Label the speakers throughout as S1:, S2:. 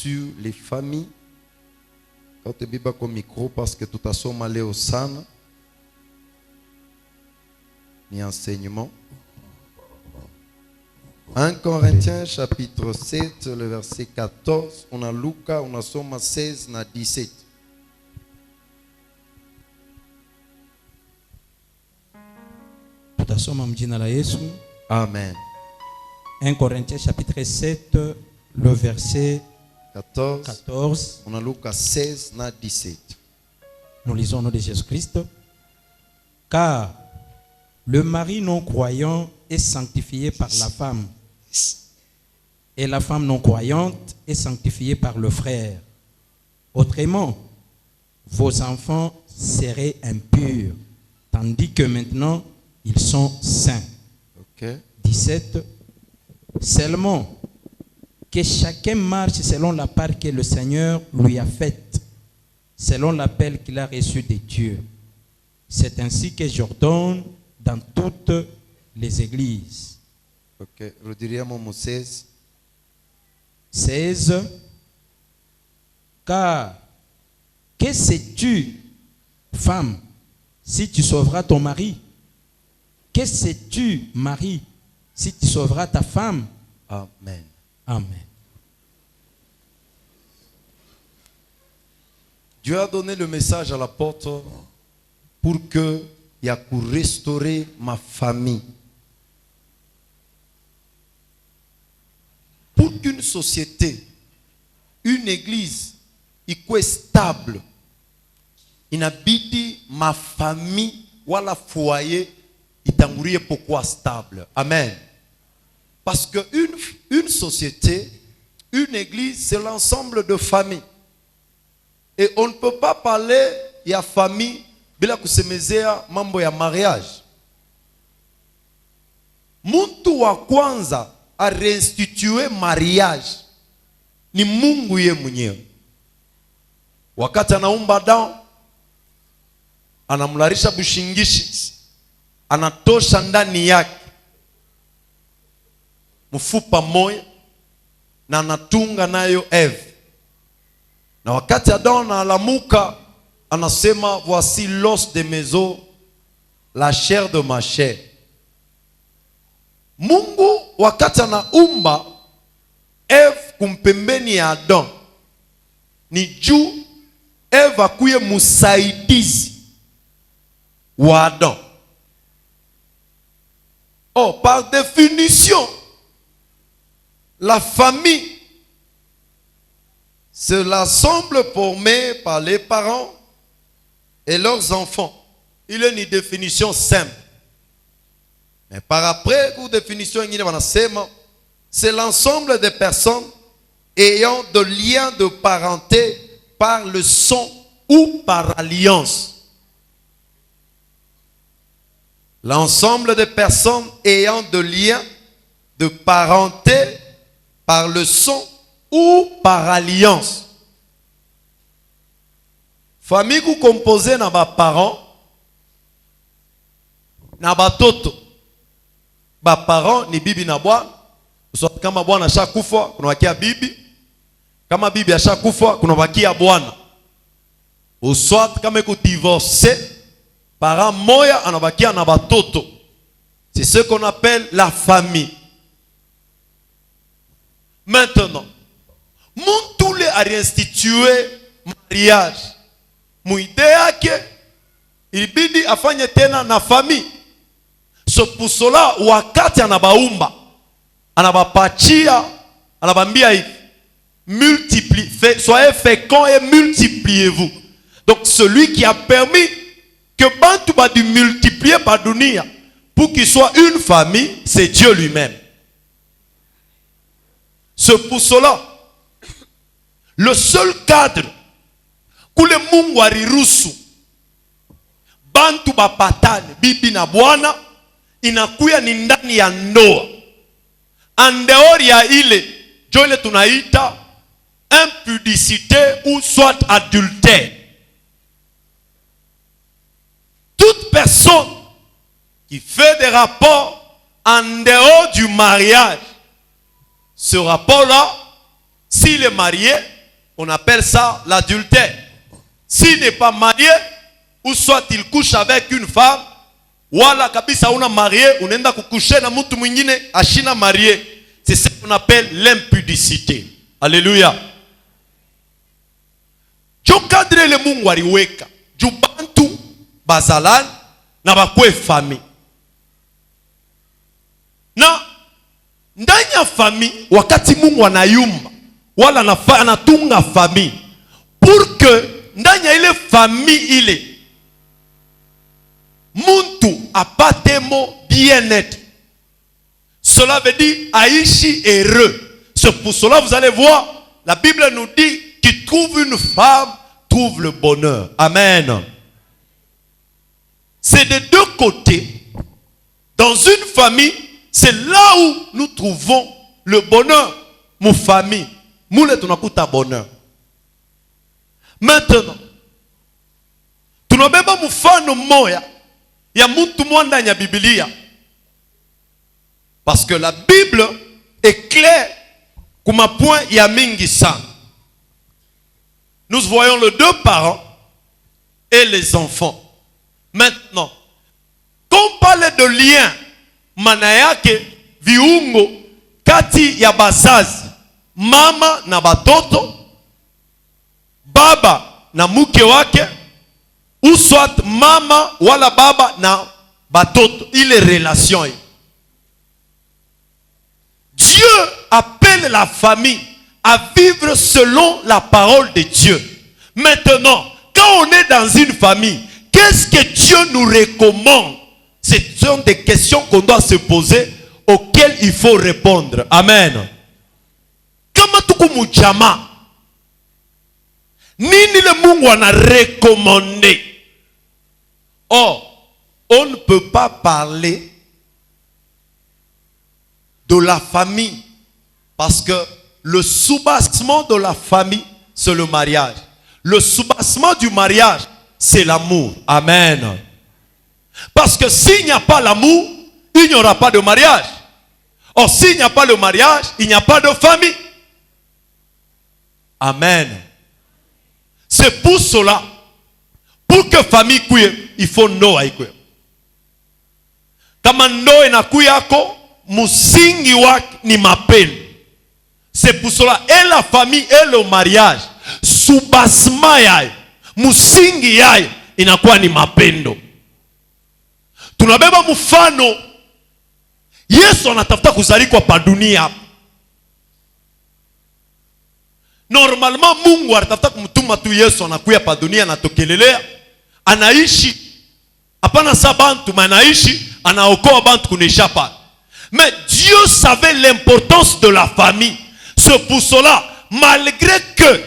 S1: sur les familles. Quand tu biba comme micro parce que tout à son malé au sana. Ni enseignement. 1 Corinthiens chapitre 7, le verset 14. On a Luca, on a Soma 16, na 17.
S2: Tutasoma mjina la Yesu.
S1: Amen.
S2: 1 Corinthiens chapitre 7, le verset
S1: 14. On a Luca 16, na 17.
S2: Nous lisons au nom de Jésus-Christ. Car le mari non croyant est sanctifié par la femme, et la femme non croyante est sanctifiée par le frère. Autrement, vos enfants seraient impurs, tandis que maintenant, ils sont saints.
S1: Okay.
S2: 17. Seulement, que chacun marche selon la part que le Seigneur lui a faite, selon l'appel qu'il a reçu de Dieu. C'est ainsi que j'ordonne dans toutes les églises.
S1: Ok, rediriamo 16.
S2: 16. Car, que sais-tu, femme, si tu sauveras ton mari? Que sais-tu, mari, si tu sauveras ta femme?
S1: Amen.
S2: Amen.
S1: Dieu a donné le message à l'apôtre pour que il y a pour restaurer ma famille. Pour qu'une société, une église, soit stable, inabidi ma famille ou la foyer itangurie pourquoi stable. Amen. Parce que une société, une église, c'est l'ensemble de familles. Et on ne peut pas parler de la famille bila kusemezea mambo ya mariage. Muntu wa kwanza a reinstituer mariage ni Mungu ye mwenyewe. Wakati anaumba Adamu, anamlarisha bushingishi, anatosha ndani yake mfupa moya na anatunga nayo Eve. Na wakati Adamu analamuka, anasema voici l'os de mes os, la chair de ma chair. Mungu wakati anaumba Eve kumpembeni ya Adamu, ni juu Eve akuye musaidizi wa Adamu. Oh, par définition, la famille, c'est l'ensemble formé par les parents et leurs enfants. Il y a une définition simple. Mais par après, une définition, c'est l'ensemble des personnes ayant de liens de parenté par le sang ou par alliance. L'ensemble des personnes ayant de liens de parenté par le sang ou par alliance. Famille qui composée na ba parents, na ba toto. Ba parents ni bibi na bwana. Soit kama bwana ashakufa kuna wakia bibi. Kama bibi ashakufa kuna wakia bwana. Ou soit kama iko divorcé, parents moya anabakia na ba toto. C'est ce qu'on appelle la famille. Maintenant, Montule a réinstitué mariage. Muide yake ilibidi afanye tena na famille. So pour cela wakati anabaumba, anabapatia, anabambia hivi, multipliez, soyez féconds et multipliez-vous. Donc celui qui a permis que bantu ba du multiplier par dunia pour qu'il soit une famille, c'est Dieu lui-même. C'est pour cela le seul cadre kule Mungu aliruhusu bantu bapatane bibi na bwana inakuya ni ndani ya ndoa. Andeori ya ile jole tunaita impudicité ou soit adultère. Toute personne qui fait des rapports en dehors du mariage, ce rapport-là, s'il est marié, On appelle ça l'adultère. S'il n'est pas marié, ou soit il couche avec une femme, wala kabisa una marié, unaenda kukushe na mtu mwingine ashina marié. C'est ce qu'on appelle l'impudicité. Alléluia. Jokadre le Mungu aliweka jubantu bazalani na bakwe fami. Na ndani ya fami wakati Mungu anayumba wala anatunga fami pour que ndani ya ile fami ile muntu apatemo bien-être. Cela veut dire aishi heureux. C'est pour cela vous allez voir, la Bible nous dit qui trouve une femme trouve le bonheur. Amen. C'est des deux côtés. Dans une famille, c'est là où nous trouvons le bonheur. Mon famille, moule tunakuta bonheur. Maintenant, tunabeba mfano moya ya mtu mwanda ya Biblia. Parce que la Bible est claire comme un point ya mingi sana. Nous voyons les deux parents et les enfants. Maintenant, quand on parle de lien, manayake viungo kati ya bazazi, mama na batoto, baba na muke wake, ou soit mama wala baba na batoto, il est relation. Dieu appelle la famille à vivre selon la parole de Dieu. Maintenant, quand on est dans une famille, qu'est-ce que Dieu nous recommande? Ce sont des questions qu'on doit se poser, auxquelles il faut répondre. Amen. Kama tuko mujama, nini le Mungu ana recommandé? Or, on ne peut pas parler de la famille parce que le soubassement de la famille, c'est le mariage. Le soubassement du mariage, c'est l'amour. Amen. Parce que s'il n'y a pas l'amour, il n'y aura pas de mariage. Or, s'il n'y a pas le mariage, il n'y a pas de famille. Amen. C'est pour cela, pour que famille kuye, il faut ndoa ikuye. Kama ndoa inakuyako, musingi wake ni mapendo. C'est pour cela, et la famille et le mariage, subasma yae, musingi yae, inakuwa ni mapendo. Tunabeba mfano, Yesu anatafuta kuzaliwa pa dunia. Normalement Mungu anatafuta kumtuma tu Yesu anakuya pa dunia anatokelelea, anaishi hapana sa bantu, anaishi anaokoa bantu kunesha pa. Mais Dieu savait l'importance de la famille. C'est pour cela, malgré que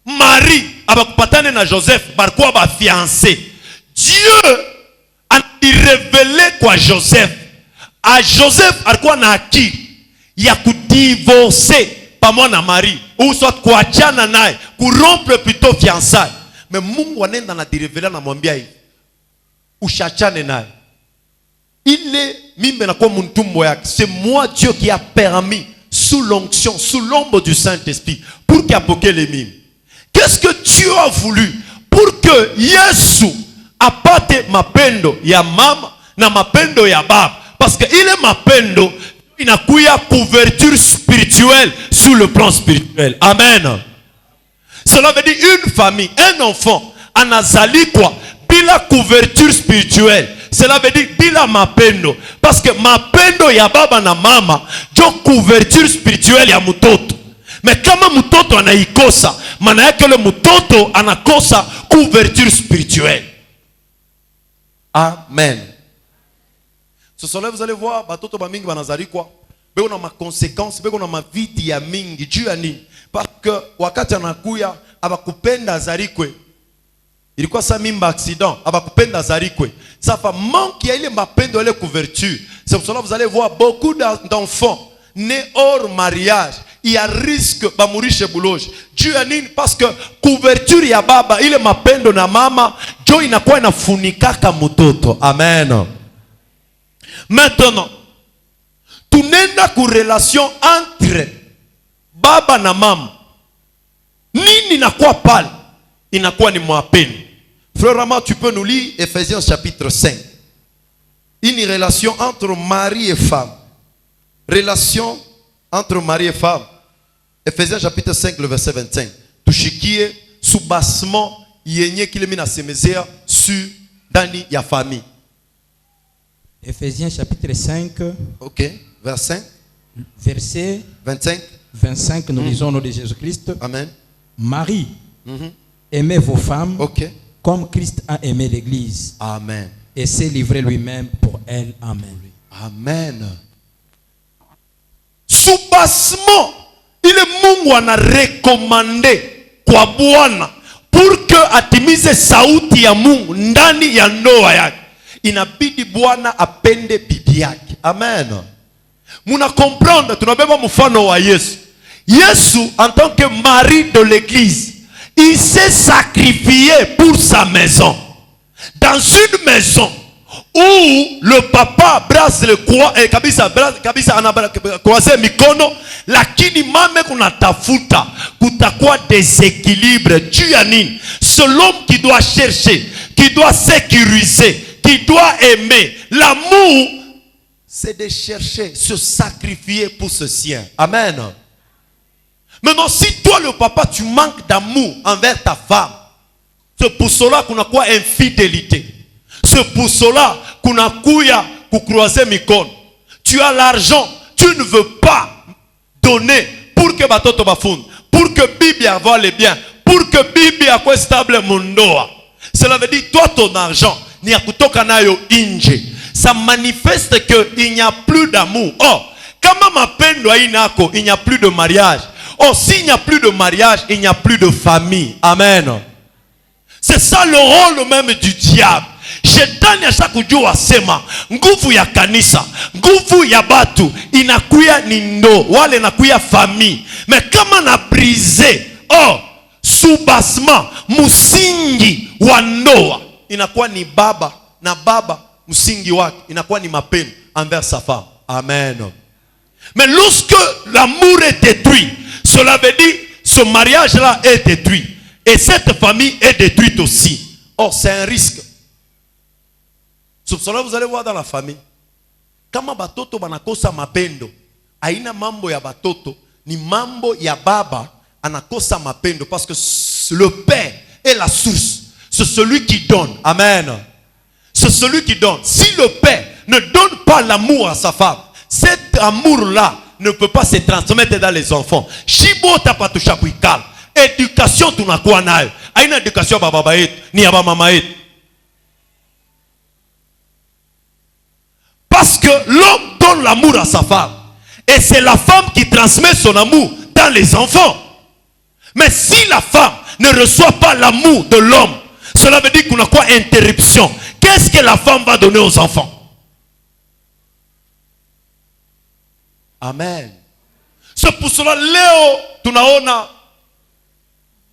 S1: Marie abakupatane na Joseph barkuwa ba fiancé, Dieu a révélé kwa Joseph. A Joseph alikuwa na akili ya kudivorcer pamoja na Marie, ou soit kuachana naye, kurompre plutôt fiançailles. Mais Mungu anenda na direvela na mwambia hivi, ushachane naye. Il est mimbe na kwa mtumbo yake. C'est moi Dieu qui a permis sous l'onction, sous l'ombre du Saint-Esprit pour qu'il apporte les mimes. Qu'est-ce que Dieu a voulu pour que Yesu apate mapendo ya mama na mapendo ya baba? Parce que il est mapendo, il n'a qu'une couverture spirituelle sur le plan spirituel. Amen. Cela veut dire une famille, un enfant, anazali quoi? Bila couverture spirituelle. Cela veut dire bila mapendo. Parce que mapendo ya baba na mama, jo couverture spirituelle ya mutoto. Mais kama mutoto anaikosa, maana yake le mutoto anakosa couverture spirituelle. Amen. Ce soir-là, vous allez voir, batoto ba mingi banazali quoi? Beko na ma conséquence, beko na ma vidi ya mingi. Dieu ani. Parce que wakati anakuya abakupenda zarikwe. Ilikuwa sa mimba accident, abakupenda zarikwe. Ça va manquer ile mapendo ile couverture. C'est pour cela vous allez voir beaucoup d'enfants nés hors mariage. Il y a risque ba mourir bouloge. Dieu ani parce que couverture ya baba ile mapendo na mama, jo inakuwa inafunikaka mtoto. Amen. Maintenant, tunenda ku relation entre baba na mama. Nini inakuwa pale? Inakuwa ni mapendo. Frère Rama, tu peux nous lire Ephésiens chapitre 5. Une relation entre mari et femme. Relation entre mari et femme. Ephésiens chapitre 5, le verset 25. Tushikie soubassement yenye kile mina semezea sur dani ya famille.
S2: Ephésiens chapitre 5.
S1: Ok, verset
S2: 25, nous lisons au nom de Jésus-Christ.
S1: Amen.
S2: Marie, aimez vos femmes comme Christ a aimé l'Église.
S1: Amen.
S2: Et s'est livré lui-même pour elle. Amen.
S1: Amen. Soubassement, il est Mungu ana recommandé kwa Bwana pour que atimize sauti ya Mungu ndani ya ndoa yake. Inabidi Bwana apende bibi yake. Amen. Muna comprendre, tunabeba mfano wa Yesu. Yesu en tant que mari de l'église, il s'est sacrifié pour sa maison. Dans une maison où le papa brasse le croix et kabisa croisé mikono, lakini mame kunatafuta kutakuwa déséquilibre. Tu ya nini? C'est l'homme qui doit chercher, qui doit sécuriser, qui doit aimer. L'amour, c'est de chercher, se sacrifier pour ce sien. Amen. Maintenant, si toi le papa, tu manques d'amour envers ta femme, c'est pour cela qu'on a quoi? Infidélité. C'est pour cela qu'on a couillé pour croiser mikono. Tu as l'argent, tu ne veux pas donner pour que batoto bafunde, pour que Bibi avoir les biens, pour que Bibi soit stable mondoa. Cela veut dire toi ton argent ni akutoka nayo inje. Ça manifeste que il n'y a plus d'amour. Oh, kama mapendo hainako, il n'y a plus de mariage. Oh, s'il n'y a plus de mariage, il n'y a plus de famille. Amen. C'est ça le rôle même du diable. Shetani ashakujua sema nguvu ya kanisa, nguvu ya batu inakuya ni ndo, wale inakuya famille. Mais kama na brise, oh, soubassement, musingi wa ndoa inakuwa ni baba, na baba musingi wake inakuwa ni mapendo envers sa femme. Amen. Mais lorsque l'amour est détruit, cela veut dire ce mariage-là est détruit. Et cette famille est détruite aussi. Or, c'est un risque. C'est pour cela que vous allez voir dans la famille. Kama batoto banakosa mapendo, aina mambo ya batoto, ni mambo ya baba anakosa mapendo. Parce que le père est la source. C'est celui qui donne. Amen. C'est celui qui donne. Si le père ne donne pas l'amour à sa femme, cet amour-là ne peut pas se transmettre dans les enfants. Shibo tapatusha puikal. Éducation tunakuwa nayo. Aina éducation ya baba yetu ni ya mama yetu. Parce que l'homme donne l'amour à sa femme. Et c'est la femme qui transmet son amour dans les enfants. Mais si la femme ne reçoit pas l'amour de l'homme, cela veut dire qu'on a quoi? Interruption. Qu'est-ce que la femme va donner aux enfants? Amen. C'est pour cela, leo, tunaona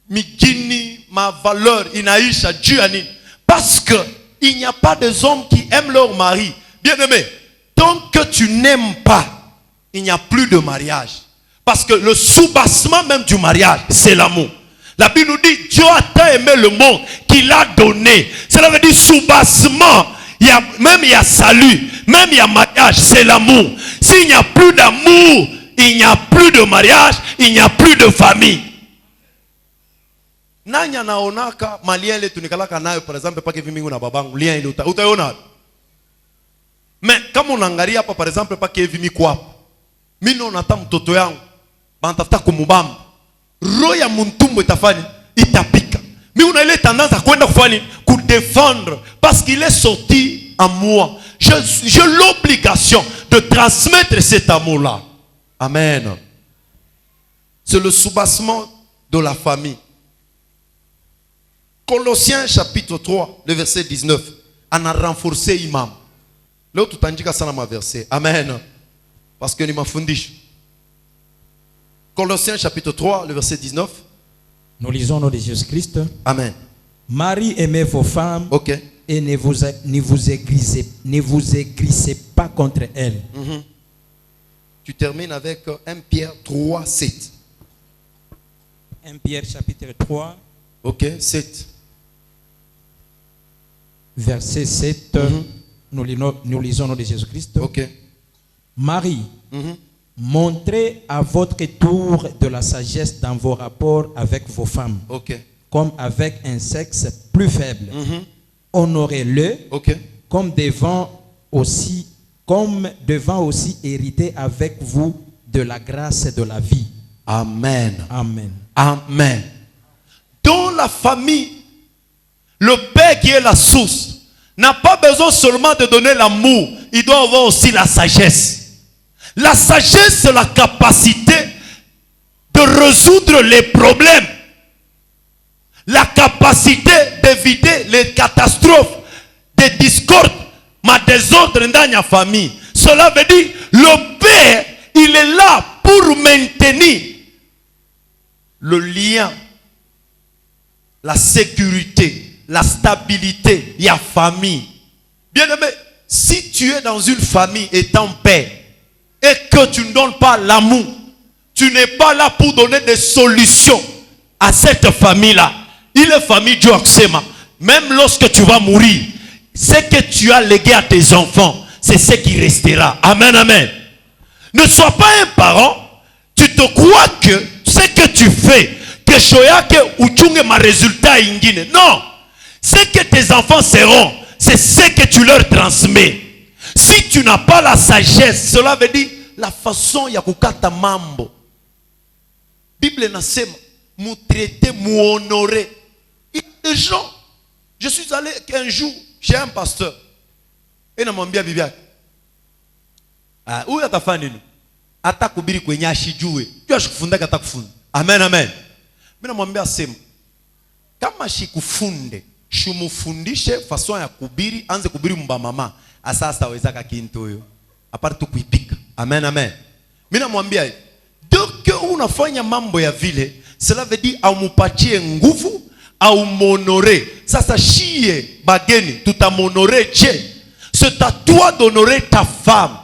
S1: migini, ma valeur, inaisha, Dieu anine. Parce que il n'y a pas des hommes qui aiment leur mari. Bien aimé, tant que tu n'aimes pas, il n'y a plus de mariage. Parce que le soubassement même du mariage, c'est l'amour. La Bible nous dit, Dieu a tant aimé le monde qu'il a donné. Cela veut dire soubassement, il y a salut, même il y a mariage, c'est l'amour. S'il n'y a plus d'amour, il n'y a plus de mariage, il n'y a plus de famille. Nanya naonaka malien ile tunikalaka nayo par exemple pake vimingu na babangu lien ile utaona. Mais kama unaangalia hapa par exemple pake hivi miko hapa. Mimi naona hata mtoto yangu banatafuta kumubamba. Roho ya mtumbo itafanya itapika. Mimi una ile tendance à kwenda kufanya défendre parce qu'il est sorti en moi. J'ai l'obligation de transmettre cet amour-là. Amen. C'est le soubassement de la famille. Colossiens chapitre 3, le verset 19. On a renforcé imam. Là, tout en dit que ça m'a versé. Amen. Parce que nous m'a fondé. Colossiens chapitre 3, le verset 19.
S2: Nous lisons au nom de Jésus-Christ.
S1: Amen.
S2: Marie, aimez vos femmes.
S1: Ok.
S2: Et ne vous aigrissez pas contre elles.
S1: Tu termines avec 1 Pierre 3, 7.
S2: 1 Pierre chapitre 3,
S1: Ok, 7.
S2: verset 7. Nous lisons au nom de Jésus-Christ.
S1: Ok.
S2: Marie, montrez à votre tour de la sagesse dans vos rapports avec vos femmes,
S1: Ok.
S2: comme avec un sexe plus faible. Honorez-le
S1: Ok.
S2: comme devant aussi hériter avec vous de la grâce et de la vie.
S1: Amen.
S2: Amen.
S1: Amen. Dans la famille, le père qui est la source n'a pas besoin seulement de donner l'amour, il doit avoir aussi la sagesse. La sagesse, c'est la capacité de résoudre les problèmes. La capacité d'éviter les catastrophes, des discordes, des désordres dans la famille. Cela veut dire, le père, il est là pour maintenir le lien, la sécurité, la stabilité, il y a famille. Bien aimé, si tu es dans une famille étant père et que tu ne donnes pas l'amour, tu n'es pas là pour donner des solutions à cette famille-là. Il est famille du Oxema. Même lorsque tu vas mourir, ce que tu as légué à tes enfants, c'est ce qui restera. Amen, amen. Ne sois pas un parent, tu te crois que ce que tu fais, que shoyake uchunge ma résultat ingine. Non. Ce que tes enfants seront, c'est ce que tu leur transmets. Si tu n'as pas la sagesse, cela veut dire la façon ya kukata mambo. Bible nasema, mu traiter, mu honorer. Il y a des gens. Je suis allé un jour chez un pasteur. Et na mwambia bibi yake. Huyu atafanya nini? Atakubiri kwenye ashijue. Jua shikufundaka atakufunda. Amen, amen. Mimi namwambia sema, kama shikufunde, shumufundishe façon ya kubiri, anze kubiri mba mama. Asasa wezaka kintu huyo. Apart tu kuipika. Amen, amen. Mimi namwambia hivi. Donc unafanya mambo ya vile, cela veut dire aumupatie nguvu, aumonore. Sasa shie bageni tutamonore che. C'est à toi d'honorer ta femme,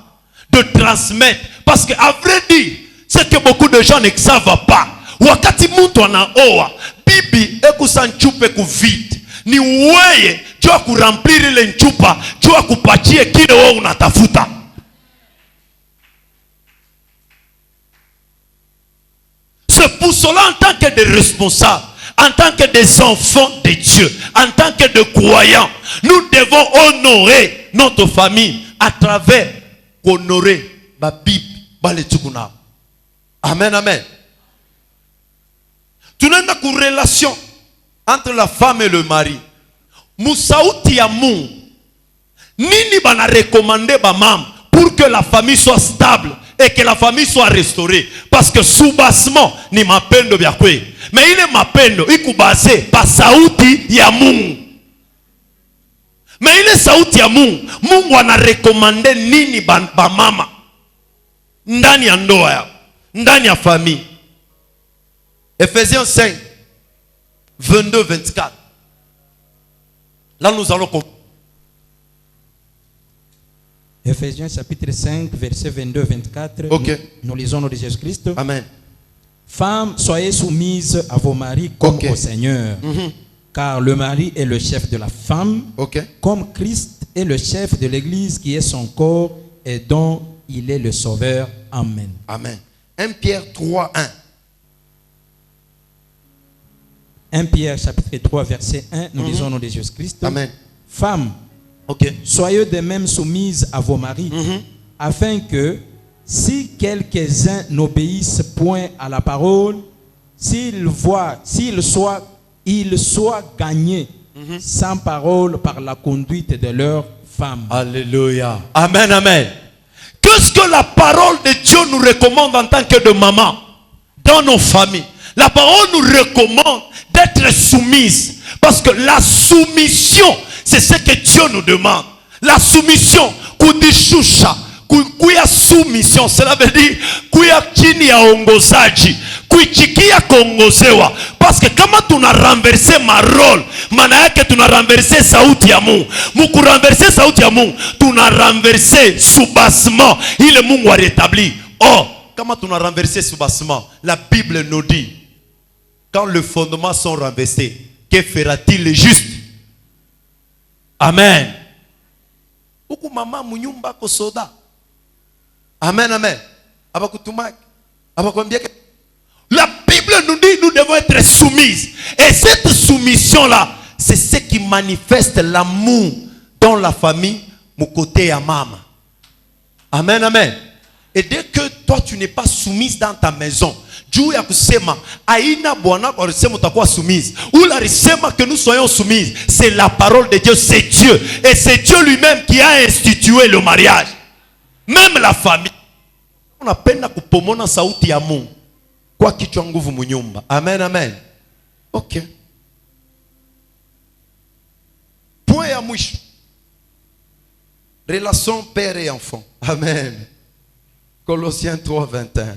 S1: de transmettre. Parce qu'à vrai dire, c'est que beaucoup de gens ne savent pas. Wakati mtu anaoa, bibi ekusa nchupe kuvide. Ni weye, jua kuremplir ile nchupa, jua kupatie kile wewe unatafuta. C'est pour cela, en tant que des responsables, en tant que des enfants de Dieu, en tant que des croyants, nous devons honorer notre famille à travers honorer la Bible. Amen, amen. Tu n'as pas de relation entre la femme et le mari. Moussaouti ya mou. Nini bana recommander ba mam pour que la famille soit stable et que la famille soit restaurée. Parce que sous-bassement ni mapendo byakwe. Mais il est mapendo ikubase pa sauti ya Mungu. Mais il est sauti ya Mungu. Mungu ana recommander nini ba mama ndani ya ndoa ya, ndani ya famille. Ephésiens 5 22-24. Là nous allons comprendre.
S2: Ephésiens chapitre 5, verset 22-24.
S1: Okay.
S2: Nous lisons au nom de Jésus-Christ.
S1: Amen.
S2: Femmes, soyez soumises à vos maris comme au Seigneur. Car le mari est le chef de la femme, comme Christ est le chef de l'Église qui est son corps et dont il est le sauveur. Amen.
S1: Amen. 1 Pierre 3, 1.
S2: 1 Pierre chapitre 3, verset 1. Nous lisons au nom de Jésus-Christ.
S1: Amen.
S2: Femmes, soyez de même soumises à vos maris, afin que, si quelques-uns n'obéissent point à la parole, ils soient gagnés sans parole par la conduite de leurs femmes.
S1: Alléluia. Amen, amen. Qu'est-ce que la parole de Dieu nous recommande en tant que de maman dans nos familles? La parole nous recommande d'être soumise. Parce que la soumission, c'est ce que Dieu nous demande. La soumission, kudishusha, kuya soumission, cela veut dire kuya chini ya ongozaji, kuichikia kuongozewa. Parce que kama tuna renverser ma rôle, maana yake tuna renverser sauti ya Mungu. Muku renverser sauti ya Mungu, tuna renverser soubassement, ile Mungu a rétabli. Oh, kama tuna renverser soubassement, la Bible nous dit, quand les fondements sont renversés, que fera-t-il le juste? Amen. Uku mama munyumba ko soda. Amen, amen. La Bible nous dit nous devons être soumises. Et cette soumission-là, c'est ce qui manifeste l'amour dans la famille, mon côté à maman. Amen, amen. Et dès que toi tu n'es pas soumise dans ta maison, Dieu ya kusema aina bwana kwa risema utakuwa soumise. Ou la risema que nous soyons soumises, c'est la parole de Dieu, c'est Dieu. Et c'est Dieu lui-même qui a institué le mariage. Même la famille. On appelle kupomona sauti ya Mungu kwa kichwa nguvu munyumba. Amen, amen. OK. Point ya mwisho. Relation père et enfant. Amen. Colossiens 3, 21.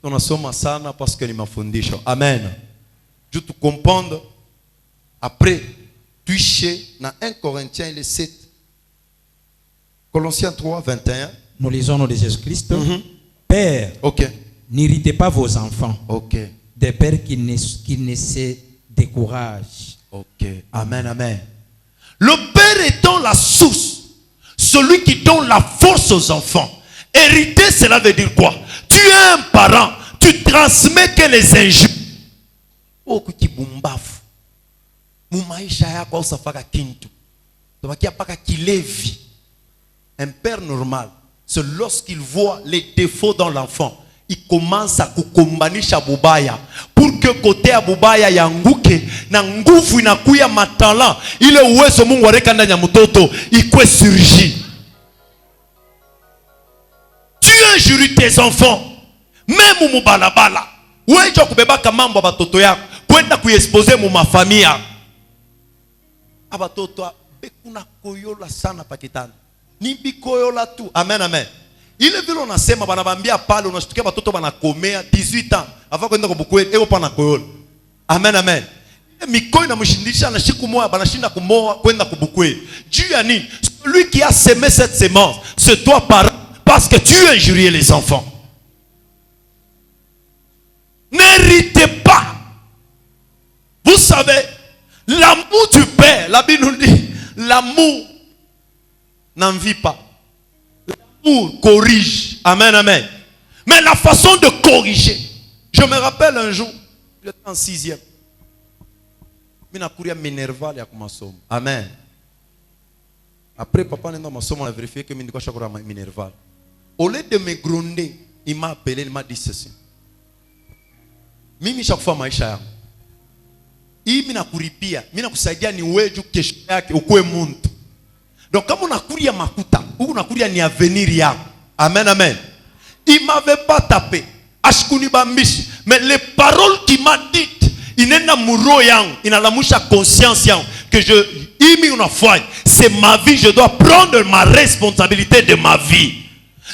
S1: Tunasoma sana parce que ni mafundisho. Amen. Je te comprendre. Après, tuicher dans 1 Corinthiens 7. Colossiens 3, 21.
S2: Nous lisons au nom de Jésus-Christ. Père,
S1: OK.
S2: n'irritez pas vos enfants.
S1: OK.
S2: Des pères qui ne se découragent.
S1: OK. Amen, amen. Le père étant la source, celui qui donne la force aux enfants. Hériter, cela veut dire quoi? Tu es un parent, tu transmets que les injures. Oh, kuti bumbafu. Mumaisha yako usafaka kintu. Tobakia paka kilevi. Un père normal, c'est lorsqu'il voit les défauts dans l'enfant, il commence à kukombanisha bubaya pour que côté ya bubaya yanguke na nguvu inakuya matala ile uwezo Mungu areka ndani ya mtoto ikwe surgi. Tu injures tes enfants même mu balabala. Wewe kubebaka mambo ya batoto yako kwenda kuexposer mu mafamia yako. Abatoto bekuna koyola sana pakitana. Ni bikoyola tu. Amen, amen. Ile vile unasema banabambia pale unashtukia watoto banakomea 18 ans avant kwenda kubukweli eo pana koyola. Amen, amen. Mikoyo inamshindisha na siku moja banashinda kumoa kwenda kubukweli. Dieu ya nini? Celui qui a semé cette semence, c'est toi parent parce que tu injuries les enfants. N'héritez pas. Vous savez, l'amour du père, la Bible nous dit, l'amour n'envie pas. L'amour corrige. Amen, amen. Mais la façon de corriger. Je me rappelle un jour, j'étais en 6e. Mina courir Minerval ya kumasomo. Amen. Après papa nenda masomo, on a vérifié que Miniko Shakura Minerval. Au lieu de me gronder, il m'a appelé, il m'a dit ceci. Mimi chaque fois maisha yangu. Hii mina kuripia, mina kusaidia ni weju kesho yake ukue muntu. Donc comme on a couru à makuta, ou on a couru à ni avenir yako. Amen, amen. Il m'avait pas tapé. Ashkuni bambishi. Mais les paroles qu'il m'a dites, il n'est pas mouro yang, il n'a la mouche à conscience yang que je imi una foi. C'est ma vie, je dois prendre ma responsabilité de ma vie.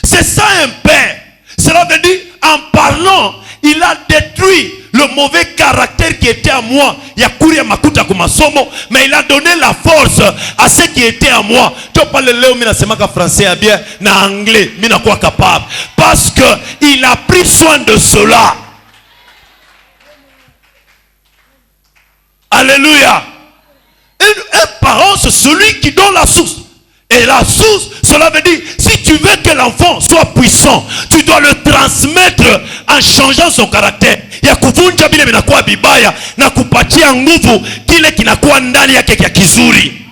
S1: C'est ça un père. Cela veut dire en parlant, il a détruit le mauvais caractère qui était à moi. Il y a couru à makuta kumasomo, mais il a donné la force à ce qui était à moi. Tu parles le mina semaka français bien, na anglais, mina quoi capable. Parce que il a pris soin de cela. Alléluia. Un parent, c'est celui qui donne la source. Et la source, cela veut dire, si tu veux que l'enfant soit puissant, tu dois le transmettre en changeant son caractère. Ya kuvunja bile binakuwa bibaya na kupatia nguvu kile kinakuwa ndani yake kia kizuri.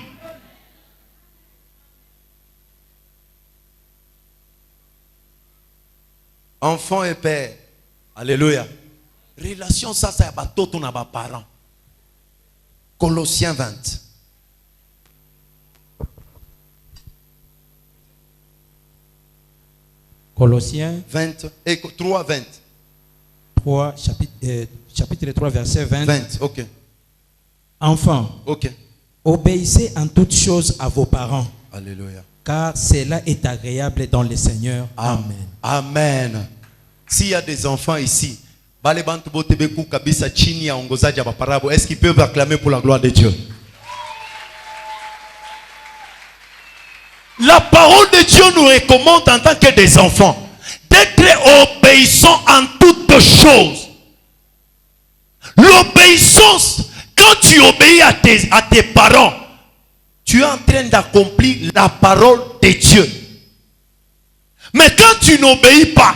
S1: Enfant et père. Alléluia. Relation ça ya batoto na ba parents. Colossiens 20.
S2: Colossiens
S1: 20 et 3, 20.
S2: 3, chapitre 3, verset 20.
S1: 20, ok.
S2: Enfants,
S1: ok.
S2: Obéissez en toutes choses à vos parents.
S1: Alléluia.
S2: Car cela est agréable dans le Seigneur. Amen.
S1: Amen. S'il y a des enfants ici, est-ce qu'ils peuvent acclamer pour la gloire de Dieu? La parole de Dieu nous recommande en tant que des enfants d'être obéissant en toutes choses. L'obéissance, quand tu obéis à tes parents, tu es en train d'accomplir la parole de Dieu. Mais quand tu n'obéis pas,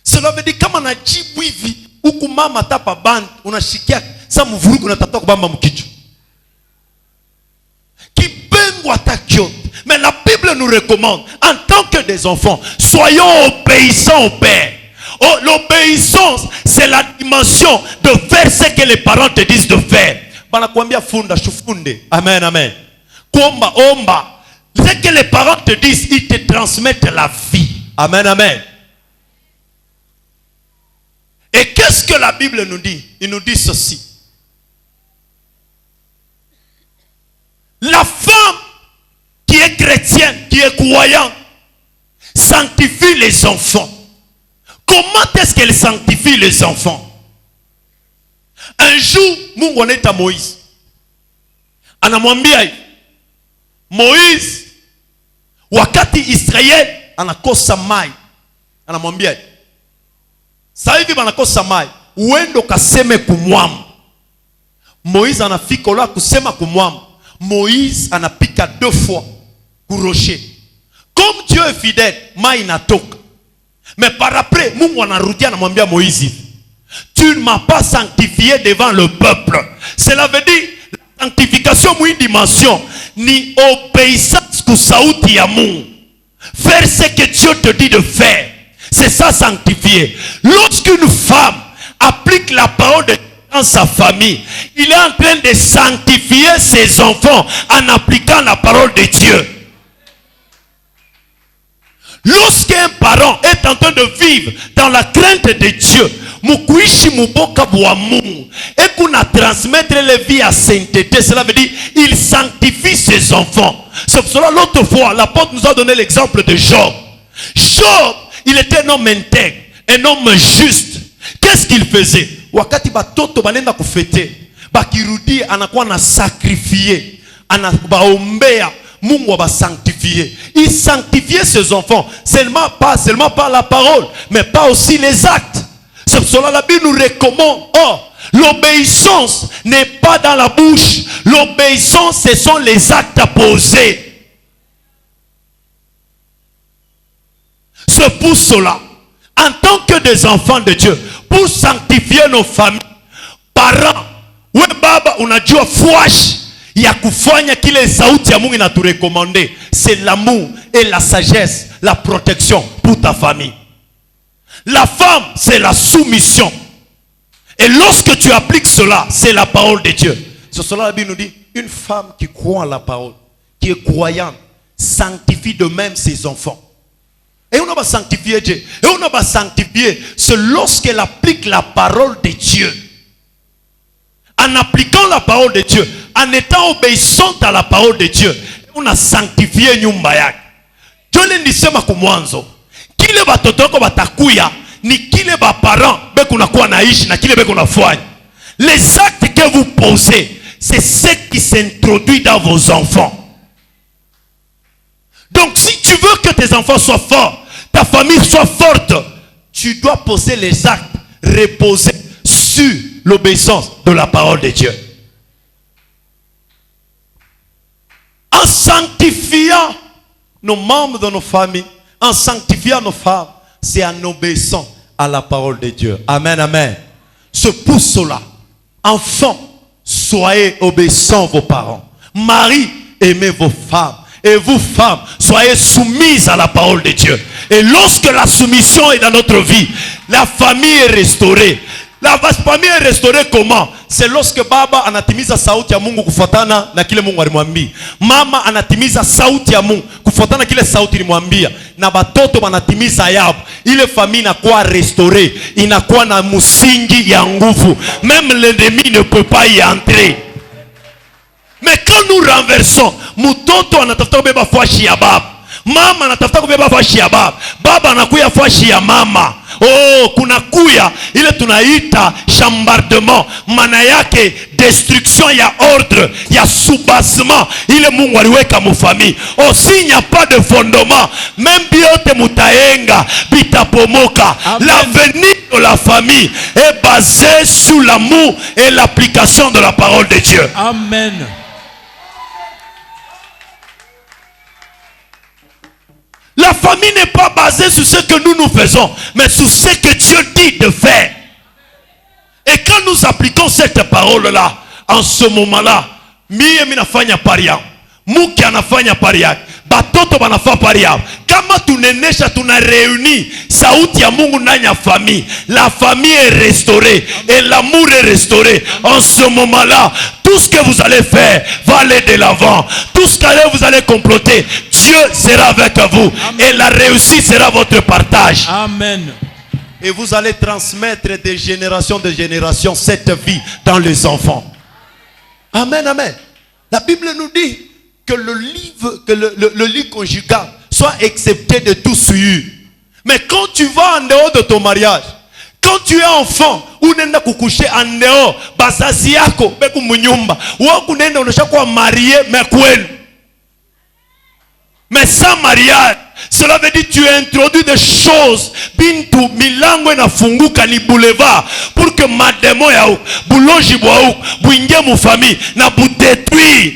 S1: cela veut dire kama najibu hivi huku mama tapa band unashikia sa mvurugu na tata kubamba mkichwa kibengwa takyote. Mais la Bible nous recommande en tant que des enfants, soyons obéissants au Père. Oh, l'obéissance, c'est la dimension de faire ce que les parents te disent de faire. Banakuambia funda shufunde. Amen, amen. Komba omba. Ce que les parents te disent, ils te transmettent la vie. Amen, amen. Et qu'est-ce que la Bible nous dit? Il nous dit ceci. La femme qui est chrétienne, qui est croyante, sanctifie les enfants. Comment est-ce qu'elle sanctifie les enfants? Un jour, Mungu anaita Moïse. Anamwambia Moïse, wakati Israel anakosa mai, anamwambia sasa hivi banakosa mai, uendo kaseme kumwamba. Moïse anafika là kusema kumwamba. Moïse anapika 2 fois kurocher. Comme Dieu est fidèle, mai inatoka. Mais par après, Mungu anarudia anamwambia Moïse, tu ne m'as pas sanctifié devant le peuple. Cela veut dire la sanctification mou une dimension ni obéissance ku sauti ya Mungu. Faire ce que Dieu te dit de faire. C'est ça sanctifier. Lorsqu'une femme applique la parole de Dieu dans sa famille, il est en train de sanctifier ses enfants en appliquant la parole de Dieu. Lorsqu'un parent est en train de vivre dans la crainte de Dieu, et qu'on a transmettre les vies à sainteté, cela veut dire il sanctifie ses enfants. C'est pour cela l'autre fois l'apôtre nous a donné l'exemple de Job. Job, il était un homme intègre, un homme juste. Qu'est-ce qu'il faisait? Wakati batoto banenda kufete, bakirudi anakuwa na sacrifier, anabaombea Mungu va sanctifier. Il sanctifiait ses enfants seulement par la parole, mais pas aussi les actes. C'est pour cela la Bible nous recommande. Oh, l'obéissance n'est pas dans la bouche. L'obéissance, ce sont les actes à poser. C'est pour cela, en tant que des enfants de Dieu, pour sanctifier nos familles, parents, we baba unajua fwash ya kufanya kile sauti ya Mungu inaturekomande, c'est l'amour et la sagesse, la protection pour ta famille. La femme, c'est la soumission. Et lorsque tu appliques cela, c'est la parole de Dieu. C'est cela la Bible nous dit, une femme qui croit en la parole, qui est croyante, sanctifie de même ses enfants. Et on va sanctifier Dieu. Et on va sanctifier, c'est lorsqu'elle applique la parole de Dieu. En appliquant la parole de Dieu, en étant obéissante à la parole de Dieu, on a sanctifié nyumba yake. Dieu nisema kumwanzo, kile batotoko batakuya ni kile ba parents beko nakuwa naishi na kile beko nafanya. Les actes que vous posez, c'est ce qui s'introduit dans vos enfants. Donc si tu veux que tes enfants soient forts, ta famille soit forte, tu dois poser les actes, reposer sur l'obéissance de la parole de Dieu. En sanctifiant nos membres de nos familles, en sanctifiant nos femmes, c'est en obéissant à la parole de Dieu. Amen, amen. C'est pour cela, enfants, soyez obéissants vos parents. Marie, aimez vos femmes. Et vous, femmes, soyez soumises à la parole de Dieu. Et lorsque la soumission est dans notre vie, la famille est restaurée. La famille est restaurée comment? C'est lorsque baba anatimiza sauti ya Mungu kufuatana na kile Mungu alimwambia. Mama anatimiza sauti ya Mungu kufuatana na kile sauti alimwambia. Na batoto wanatimiza yao. Ile famille inakuwa restaurée, inakuwa na msingi ya nguvu. Même l'ennemi ne peut pas y entrer. Mais quand nous renversons, mtoto anatafuta kubeba fashi ya baba. Mama anatafuta kubeba fashi ya baba. Baba anakuya fashi ya mama. kuna kuya ile tunaita chambardement, maana yake destruction ya ordre, ya soubassement ile Mungu aliweka mu famille. S'il n'y a pas de fondement, même biote mutaenga bitapomoka. L'avenir de la famille est basé sur l'amour et l'application de la parole de Dieu.
S2: Amen.
S1: La famille n'est pas basée sur ce que nous faisons, mais sur ce que Dieu dit de faire. Et quand nous appliquons cette parole-là, en ce moment-là, mie minafanya paria, muki anafanya paria, batoto banafanya paria. Kama tunenesha tuna réuni sauti ya Mungu ndani ya famille, la famille est restaurée et l'amour est restauré. En ce moment-là, tout ce que vous allez faire va aller de l'avant. Tout ce que vous allez comploter, Dieu sera avec vous. Amen. Et la réussite sera votre partage.
S2: Amen.
S1: Et vous allez transmettre de génération cette vie dans les enfants. Amen, amen. La Bible nous dit que le lit conjugal soit excepté de tout souillure. Mais quand tu vas en dehors de ton mariage, quand tu es enfant, unenda kukushe en dehors, bazazi yako beku munyumba, waku nenda unesha kuwa marié mais kwenu. Mais sans mariage, cela veut dire que tu introduis des choses bintu milango inafunguka ni boulevard pour que mademo ya buloji bwa buingie mu famille na bu détruire.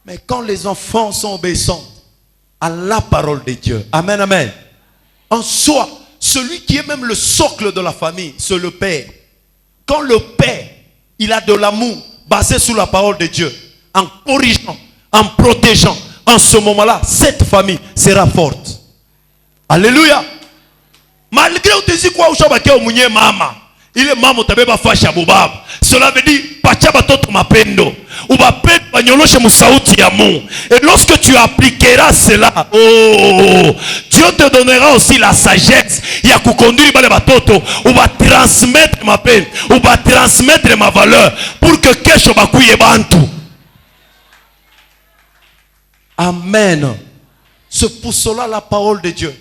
S1: Mais quand les enfants sont obéissants à la parole de Dieu, amen, amen, en soi, celui qui est même le socle de la famille, c'est le père. Quand le père, il a de l'amour basé sur la parole de Dieu, en corrigeant, en protégeant, en ce moment-là, cette famille sera forte. Alléluia. Malgré où tu dis quoi, mama, il est maman tabeba fasha bubab. Cela veut dire pacha batoto mapendo. Ou bapet banyoloshe musauti ya Mungu. Et lorsque tu appliqueras cela, Dieu te donnera aussi la sagesse. Ya kukonduire bale batoto, ou va transmettre ma peine, ou va transmettre ma valeur pour que kesho bakuye bantu. Amen. C'est pour cela la parole de Dieu.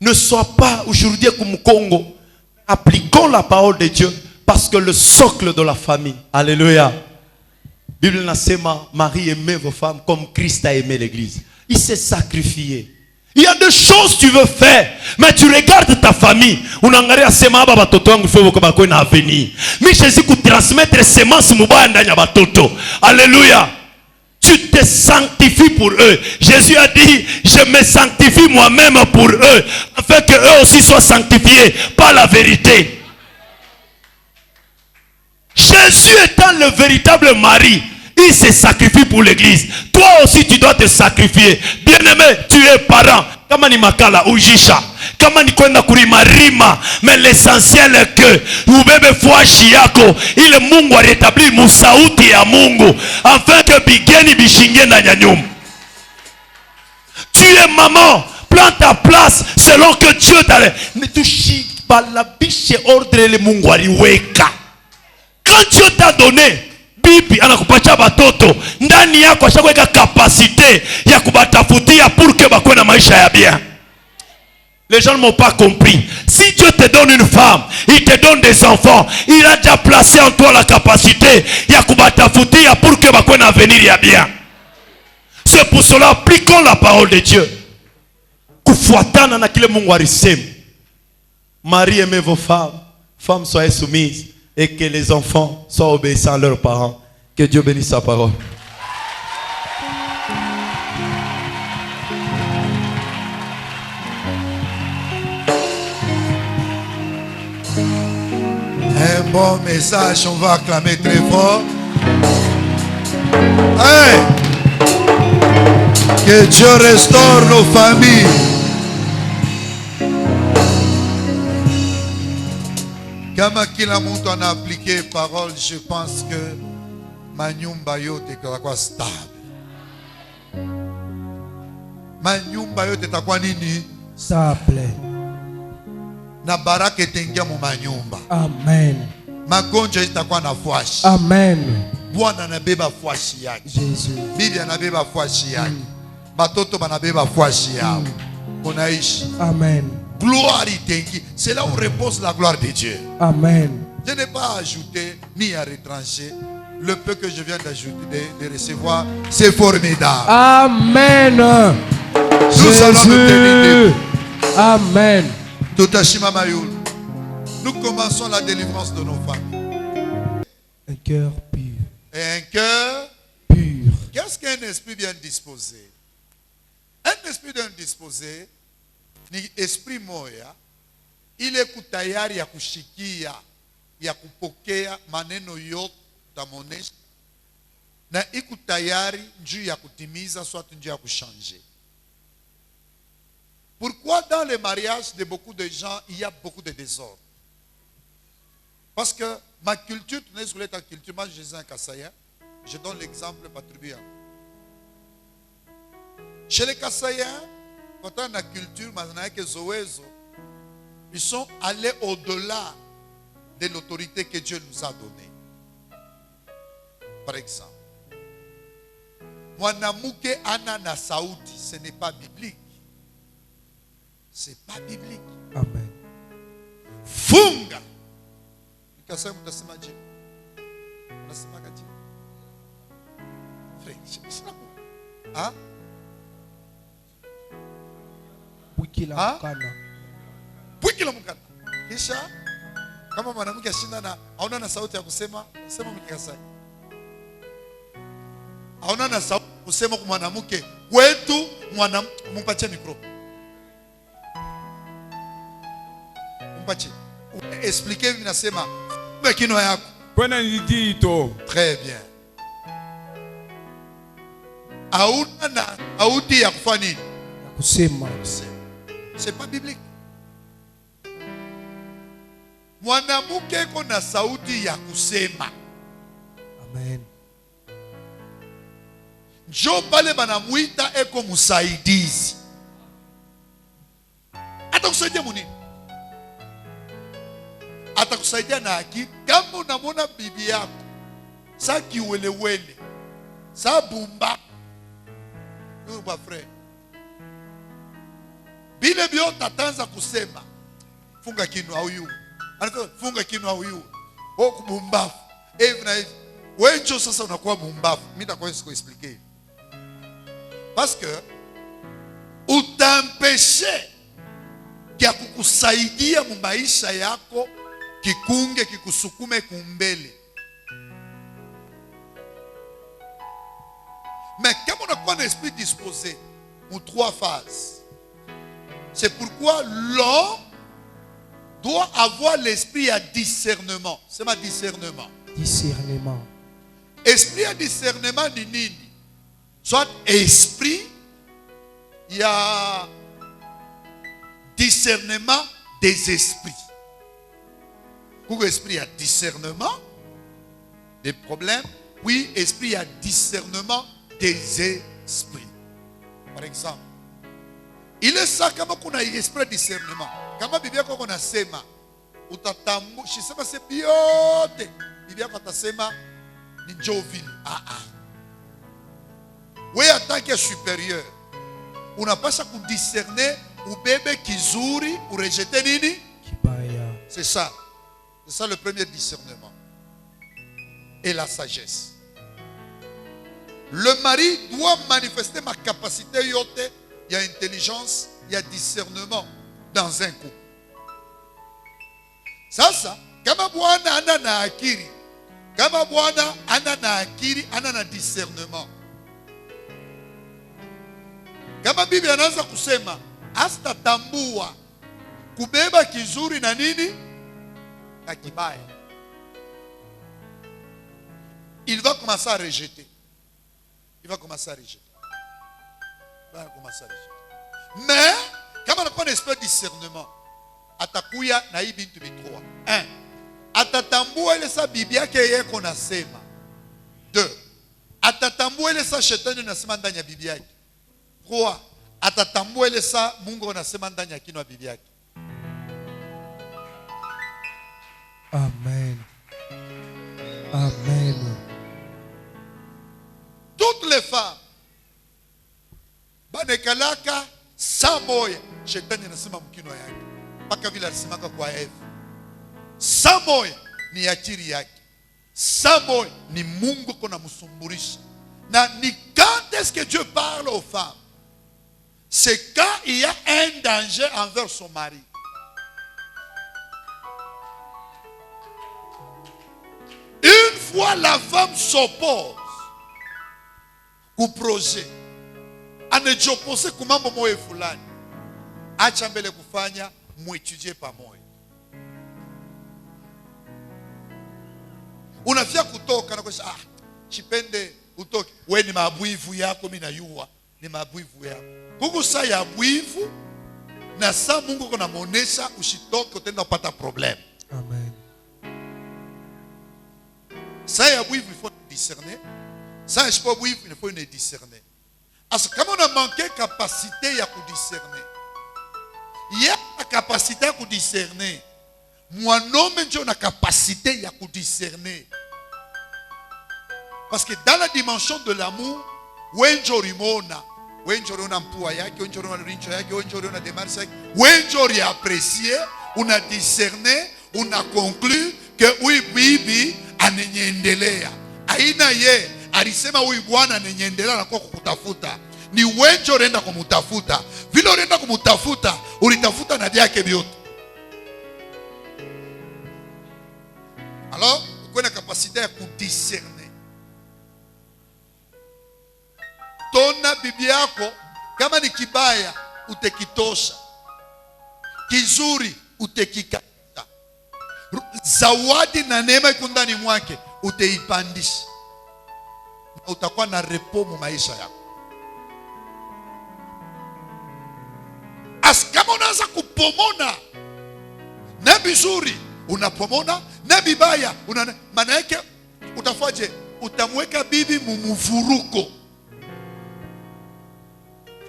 S1: Ne sois pas aujourd'hui comme Congo. Appliquons la parole de Dieu parce que le socle de la famille. Alléluia. Bible nasema, Marie aimait vos femmes comme Christ a aimé l'église. Il s'est sacrifié. Il y a des choses que tu veux faire, mais tu regardes ta famille. Unangalia sema aba batoto wangu faut que bakwe na avenir. Mais Jésus ku transmettre semence mubaya ndani ya batoto. Alléluia. Tu te sanctifies pour eux. Jésus a dit, je me sanctifie moi-même pour eux, afin que eux aussi soient sanctifiés par la vérité. Jésus étant le véritable mari, il se sacrifie pour l'église. Toi aussi tu dois te sacrifier. Bien-aimé, tu es parent. Kama ni makala ujisha, kama ni kwenda kurimarima, mais l'essentiel est que ubebe fuashi yako ile Mungu aretabli musauti ya Mungu afin que bigeni bishinge na nyanyum. Tu es maman, prends ta place selon que Dieu t'a. Mais tu balabishe ordre le Mungu aliweka. Quand Dieu t'a donné bibi anakupatia batoto, ndani yako ashakuweka capacité ya kubatafutia pour que bakwe na maisha ya bien. Les gens ne m'ont pas compris. Si Dieu te donne une femme, il te donne des enfants, il a déjà placé en toi la capacité ya kubatafutia pour que bakwe na avenir ya bien. C'est pour cela, appliquons la parole de Dieu. Kufuatana na kile Mungu alisema. Marie, aimez vos femmes, femmes soyez soumises, et que les enfants soient obéissants à leurs parents. Que Dieu bénisse sa parole.
S3: Un bon message, on va acclamer très fort. Hey! Que Dieu restaure nos familles. Kama kila mtu ana appliqué parole, je pense que manyumba yote itakuwa stable. Manyumba yote itakuwa nini?
S4: Stable.
S3: Na baraka itaingia mu manyumba.
S4: Amen.
S3: Magonjwa itakuwa na fwashi.
S4: Amen.
S3: Bwana anabeba fwashi yake.
S4: Jésus.
S3: Bibi anabeba fwashi yake. Batoto banabeba fwashi yao. Unaishi.
S4: Amen.
S3: gloire itengi. C'est là où repose la gloire de Dieu.
S4: Amen.
S3: Je n'ai pas à ajouter ni à retrancher. Le peu que je viens d'ajouter, de recevoir, c'est formidable.
S4: Amen.
S3: Nous allons nous tenir debout.
S4: Amen.
S3: Totashima Mayoul. Nous commençons la délivrance de nos familles.
S4: Un cœur pur.
S3: Et un cœur
S4: Pur.
S3: Qu'est-ce qu'un esprit bien disposé? Un esprit bien disposé ni esprit moya, ile kutayari ya kushikia, ya kupokea maneno yote tamonesha, na iku tayari njuu ya kutimiza soit njuu ya kuchanger. Pourquoi dans les mariages de beaucoup de gens, il y a beaucoup de désordre? Parce que ma culture, tu n'es sur ta culture, moi je suis un Kassaïen, je donne l'exemple Patrubia. Chez les Kassaïens, quand on a la culture, ils sont allés au-delà de l'autorité que Dieu nous a donnée. Par exemple, Mwanamuke Anana Saoudi, ce n'est pas biblique. C'est pas biblique.
S4: Amen.
S3: Funga. Kassaïen, mutasema je? Unasema kaje? Hein?
S4: Bwikila
S3: Ah?
S4: mukana.
S3: Bwikila mukana. Kisha kama mwanamke ashinda na hauna na sauti ya kusema, sema mkikasai. Hauna na sauti kusema kwa mwanamke kwetu, mpatie mikro. Mpatie. Expliquez mimi nasema kwa kino yako.
S5: Bwana nilitito.
S3: Très bien. Hauna na sauti ya kufanya nini?
S4: Ya kusema.
S3: C'est pas biblique. Mwanamke iko na sauti ya kusema.
S4: Amen.
S3: Njo pale banamuita eko musaidizi. Atakusaidia munini? Atakusaidia na akili. Kama unamwona bibi yako sa kiwelewele, sa bumba, huyu ba frère, bile bio tatanza kusema funga kinu au yu, anasema funga kinu au yu, o kubumbafu hivi na hivi. Wewe njo sasa unakuwa bumbafu. Mimi nitakuwa sikuexpliquer parce que utampeshe kia kukusaidia mu maisha yako, kikunge kikusukume kumbele. Mais comme on a pas un esprit disposé ou trois phases, c'est pourquoi l'homme doit avoir l'esprit à discernement. C'est ma discernement.
S4: Discernement.
S3: Esprit à discernement ni nini? Soit esprit, il y a discernement des esprits. Pour esprit à discernement des problèmes, puis esprit à discernement des esprits. Par exemple, il est ça kama kuna esprit de discernement. Kama bibi yako kuna sema, utatambu, shisema se biote. Bibi yako atasema ni Jovili. Wewe attaque supérieur. Unapasha kudiscerner ubebe kizuri, ou rejeter nini?
S4: Kibaya.
S3: C'est ça. C'est ça le premier discernement. Et la sagesse. Le mari doit manifester ma capacité yote. Il y a intelligence, il y a discernement dans un couple. Sasa, kama bwana ana na akili, kama bwana ana na akili, ana na discernement. Kama bibi anaanza kusema, asitatambua kubeba kizuri na nini na kibaya, il va commencer à rejeter. Il va commencer à rejeter. Il va commencer à rejeter. Mais, comme on n'a pas d'esprit de discernement, atakuya na hii bintu bitroa. 1. Atatambua ile sa bibi yake yeko nasema. 2. Atatambua ile sa shetani nasema ndani ya bibi yake. 3. Atatambua ile sa Mungu anasema ndani ya kinywa bibi yake.
S4: Amen. Amen.
S3: Toutes les femmes banekalaka saa moya shetani anasema mkino yake. mpaka vile alisemaka kwa Eve. Saa moja ni akili yake, saa moja ni Mungu kuna msumburisha. Na ni quand est-ce que Dieu parle aux femmes? C'est quand il y a un danger envers son mari. Une fois la femme s'oppose au projet, anajiopose kwa mambo moja fulani, acha mbele kufanya, muetudie pamoja. Unafia kutoka na kusema chipende utoke. Wewe ni mabuivu yako, mimi najua ni mabuivu yako. Kuku saa ya buivu na saa Mungu kuna muonesha usitoke, utaenda kupata problem.
S4: Amen.
S3: Saa ya buivu il faut discerner. Saa ya pas buivu il faut discerner. Parce que comme on a manqué capacité ya kudiscerner, il y a la capacité ya kudiscerner. Mwanaume ndio na capacité ya kudiscerner. Parce que dans la dimension de l'amour, wenjori mona, wenjori una mpua yake, wenjori una rincho yake, wenjori una démarche yake, wenjori apprécier, una discerner, una conclure que huyu bibi anenyendelea. Aina ye alisema huyu bwana anenyendelea na kwa kukutafuta. Ni wenjori enda kumutafuta. Vile unaenda kumutafuta, ulitafuta na vyake vyote. Alors, uko na capacité ya kudiscerner. Tona bibi yako kama ni kibaya utekitosha, kizuri utekikata, zawadi na neema iko ndani mwake uteipandisha, na utakuwa na repo mu maisha yako. As kama unaanza kupomona na bizuri unapomona na bibaya maana yake utafaje? Utamweka bibi mumuvuruko,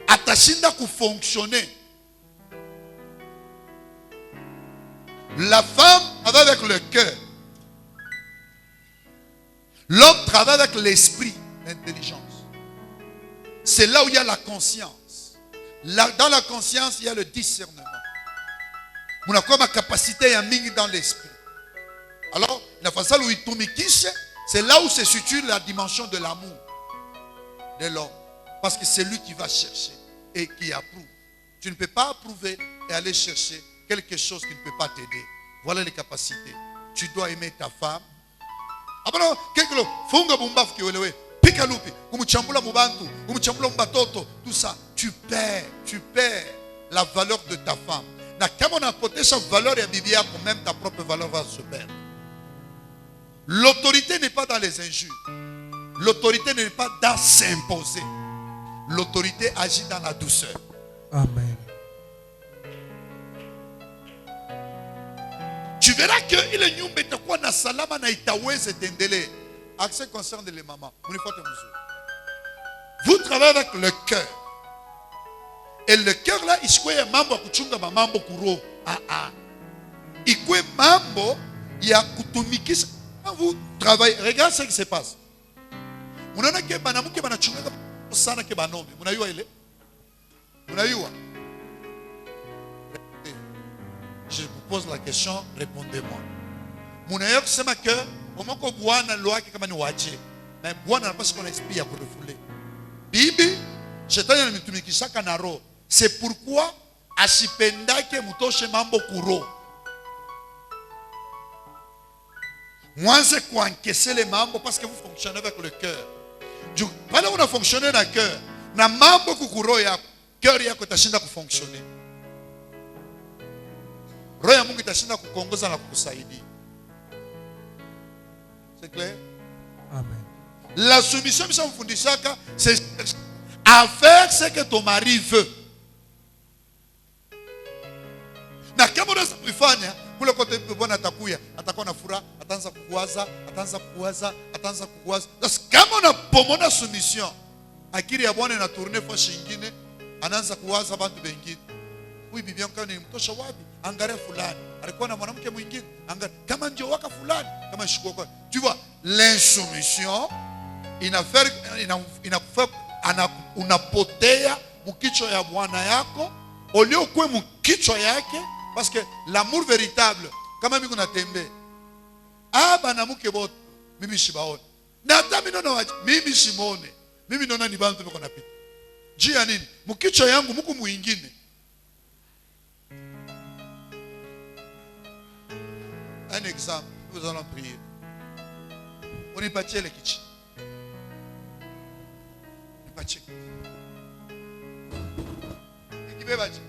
S3: atashinda kufonctionner. La femme travaille avec le cœur, l'homme travaille avec l'esprit, l'intelligence. C'est là où il y a la conscience. Là, dans la conscience il y a le discernement. Munakuwa ma capacité ya mingi dans l'esprit. Alors la façon où il tumikishe, c'est là où se situe la dimension de l'amour de l'homme. Parce que c'est lui qui va chercher et qui approuve. Tu ne peux pas approuver et aller chercher quelque chose qui ne peut pas t'aider. Voilà les capacités. Tu dois aimer ta femme. Abano kekelo funga bumbafu kiwelewe. Pika lupi, kumuchambula mubantu, kumuchambula mbatoto, tout ça, tu perds la valeur de ta femme. Na kama unapotesha valeur ya bibi yako, même ta propre valeur va se perdre. L'autorité n'est pas dans les injures. L'autorité n'est pas dans s'imposer. L'autorité agit dans la douceur.
S4: Amen.
S3: Tu verras que il est nyumba itakuwa na salama na itaweze tendele. En ce qui concerne les mamans, vous travaillez avec le cœur. Et le cœur là, il y a mambo kuchunga mambo kuro. Il y a mambo ya kutumikisha. Quand vous travaillez, regarde ce qui se passe. Munaona ke banamuke banachunga sana ke banome. Munayua ile? Munayua? Je vous pose la question, répondez-moi. Munayua kusema ke omoko bwana loake kama ni wache. Na bwana anapaswa kuwa na esprit ya kurefule. Bibi, shetani anamitumikishaka na roho. C'est pourquoi asipendake mutoshe mambo kuro. Mwanze kuencaisser les mambo parce que vous fonctionnez avec le cœur. Du pale una fonctionner na cœur, na mambo kukuro yako, cœur yako itashinda kufonctionner. Roho ya Mungu itashinda kukuongoza na kukusaidia. C'est clair?
S4: Amen.
S3: La soumission que vous fundishaka, c'est à faire ce que ton mari veut. Na kama unaweza kuifanya kule kote, bwana atakuya, atakuwa na furaha, ataanza kukuwaza. Kama unapomona soumission, akili ya bwana inatourner fois nyingine, anaanza kuwaza watu wengine. Huyu bibi yangu ni mtosha wapi? Angalia fulani, alikuwa na mwanamke mwingine. Angalia kama ndio waka fulani, kama shiko kwa. Tu vois, l'insoumission unapotea mkichwa ya bwana yako, uliokuwa mkichwa yake, Parce que l'amour véritable, kama mimi kuna tembe. Aba na mke bote, mimi shibaone. Na hata mimi naona mimi shimone. Mimi naona ni bantu bako napita. Jia nini? Mkicho yangu muku muingine. Un exemple, nous allons prier. On est parti le kichi. On est parti.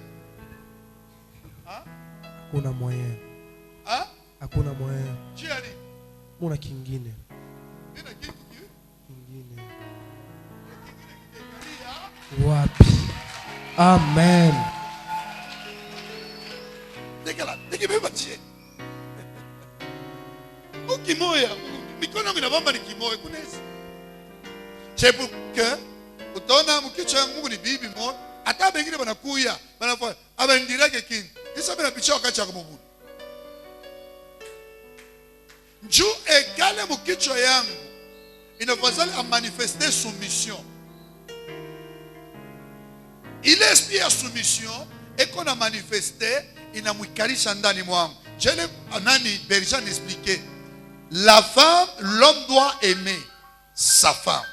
S4: Hakuna moyen.
S3: Ah?
S4: Hakuna moyen.
S3: Jia nini?
S4: Una kingine.
S3: Nina kitu
S4: Kingine. Wapi? Amen.
S3: Dekala, nikibeba tie. Ukimoya, mikono yangu inabamba ni kimoya kunesi. C'est pour que utaona mkicho yangu Mungu ni bibi moja, hata bengine banakuya, banafanya abendireke king. Isa bena picha wakati ya kumubuni. Njoo egale mkicho yangu inafazali a manifester soumission. Il est esprit à soumission et qu'on a manifesté, il a mwikarisha ndani mwangu. Jele anani Berjan expliqué. La femme, l'homme doit aimer sa femme.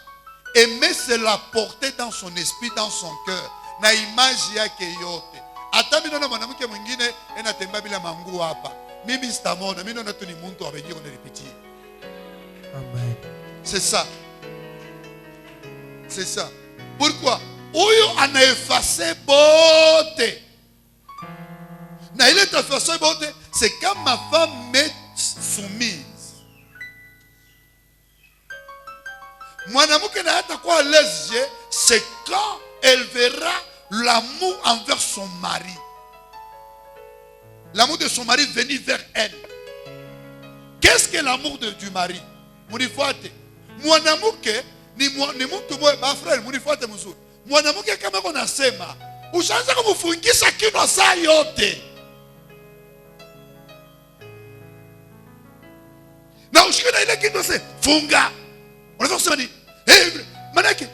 S3: Aimer, c'est la porter dans son esprit, dans son cœur. Na image yake yote. Hata mimi naona mwanamke mwingine anatembea bila manguo hapa. Mimi sitamona, mimi naona tu ni mtu abengi on repetir.
S4: Amen.
S3: C'est ça. C'est ça. Pourquoi? Oyo ana effacé beauté. Na il est effacé beauté, c'est quand ma femme m'est soumise. Mwanamke na hata kwa l'aise, c'est quand elle verra l'amour envers son mari. L'amour de son mari venir vers elle. Qu'est-ce que l'amour du mari? Munifuate. Mwanamke ni mtu mmoja, ba frère, munifuate mzuri. Mwanamke kama kuna sema, ushaanza kumfungisha kinywa saa yote. Na ushike na ile kinywa sasa, funga. Unaweza kusema ni, manake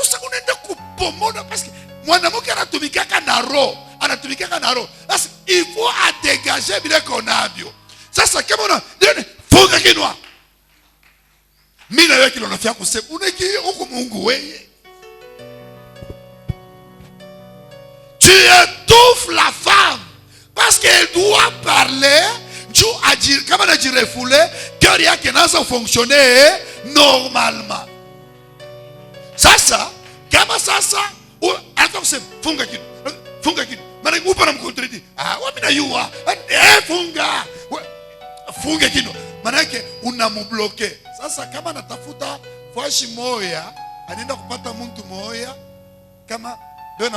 S3: usikunenda kupomona parce que mwanamke anatumikaka na roho, Sasa il faut à dégager bila konabio. Sasa kama una funga kinywa. Mimi na wewe kile unafia kusema, unaki huko Mungu wewe. Tu étouffes la femme parce qu'elle doit parler. Kama najirefule, cœur yake naanza fonctionner normalement. Sasa kama sasa anataka kusema funga kitu. Maana upo na mkontredi. Wapi na yua? Funga kitu. Maana yake unambloke. Sasa kama natafuta fashi moya, anaenda kupata mtu moya kama ndio